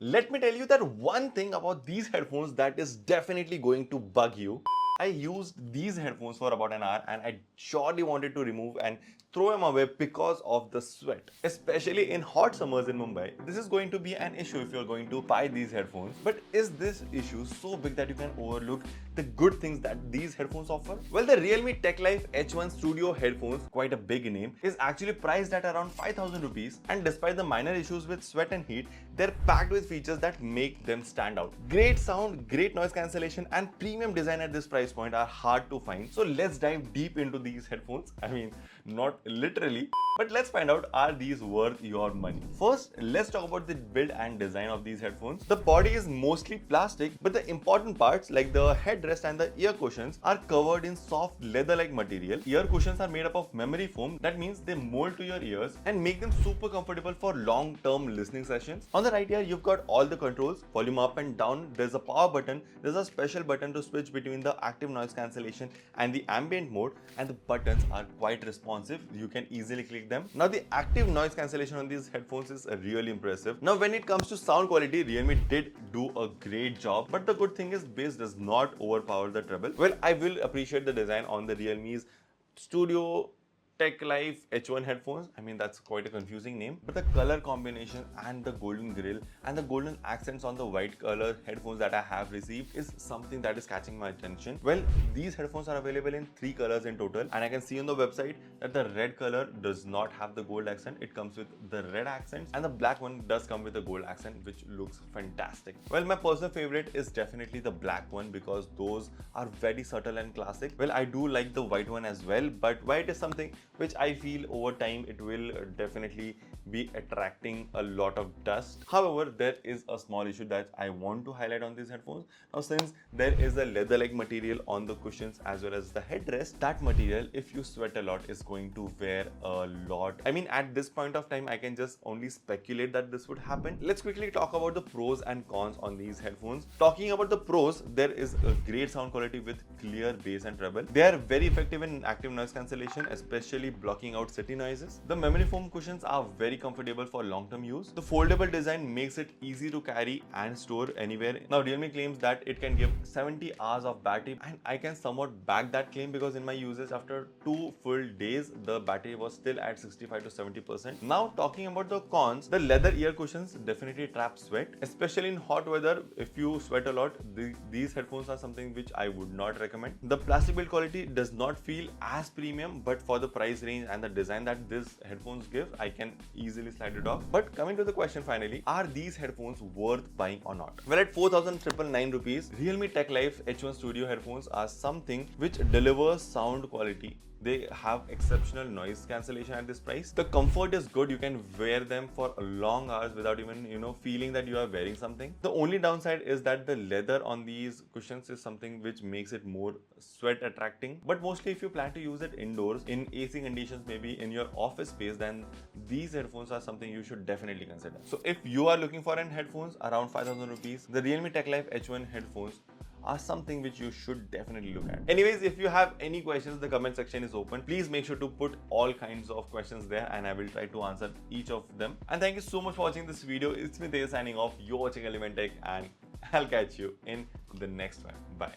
Let me tell you that one thing about these headphones that is definitely going to bug you. I used these headphones for about an hour and I surely wanted to remove and throw them away because of the sweat. Especially in hot summers in Mumbai, this is going to be an issue if you're going to buy these headphones. But is this issue so big that you can overlook the good things that these headphones offer? Well, the Realme TechLife H1 Studio headphones, quite a big name, is actually priced at around 5,000 rupees, and despite the minor issues with sweat and heat, they're packed with features that make them stand out. Great sound, great noise cancellation, and premium design at this price point are hard to find. So let's dive deep into these headphones. I mean, not literally, but let's find out, are these worth your money? First, let's talk about the build and design of these headphones. The body is mostly plastic, but the important parts like the headrest and the ear cushions are covered in soft leather-like material. Ear cushions are made up of memory foam. That means they mold to your ears and make them super comfortable for long-term listening sessions. On the right here, you've got all the controls, volume up and down. There's a power button. There's a special button to switch between the active noise cancellation and the ambient mode, and the buttons are quite responsive. You can easily click them. Now the active noise cancellation on these headphones is really impressive. Now when it comes to sound quality, Realme did do a great job, but the good thing is bass does not overpower the treble. Well, I will appreciate the design on the Realme's Studio TechLife H1 headphones. I mean, that's quite a confusing name, but the color combination and the golden grill and the golden accents on the white color headphones that I have received is something that is catching my attention. Well, these headphones are available in 3 colors in total, and I can see on the website that the red color does not have the gold accent. It comes with the red accents, and the black one does come with the gold accent, which looks fantastic. Well, my personal favorite is definitely the black one because those are very subtle and classic. Well, I do like the white one as well, but white is something which I feel over time it will definitely be attracting a lot of dust. However, there is a small issue that I want to highlight on these headphones. Now, since there is a leather-like material on the cushions as well as the headrest, that material, if you sweat a lot, is going to wear a lot. I mean, at this point of time, I can just only speculate that this would happen. Let's quickly talk about the pros and cons on these headphones. Talking about the pros, there is a great sound quality with clear bass and treble. They are very effective in active noise cancellation, especially blocking out city noises. The memory foam cushions are very comfortable for long-term use. The foldable design makes it easy to carry and store anywhere. Now, Realme claims that it can give 70 hours of battery, and I can somewhat back that claim because in my usage after 2 full days, the battery was still at 65 to 70%. Now, talking about the cons, the leather ear cushions definitely trap sweat, especially in hot weather. If you sweat a lot, these headphones are something which I would not recommend. The plastic build quality does not feel as premium, but for the price range and the design that this headphones give, I can easily slide it off. But coming to the question finally, are these headphones worth buying or not? Well, at 4,999 rupees, Realme TechLife H1 Studio headphones are something which delivers sound quality. They have exceptional noise cancellation at this price. The comfort is good. You can wear them for long hours without even, feeling that you are wearing something. The only downside is that the leather on these cushions is something which makes it more sweat attracting. But mostly if you plan to use it indoors in AC conditions, maybe in your office space, then these headphones are something you should definitely consider. So if you are looking for an headphones around 5,000 rupees, the Realme TechLife H1 headphones are something which you should definitely look at. Anyways, if you have any questions, the comment section is open. Please make sure to put all kinds of questions there and I will try to answer each of them. And thank you so much for watching this video. It's me, Tej, signing off. You're watching Element Tech, and I'll catch you in the next one. Bye.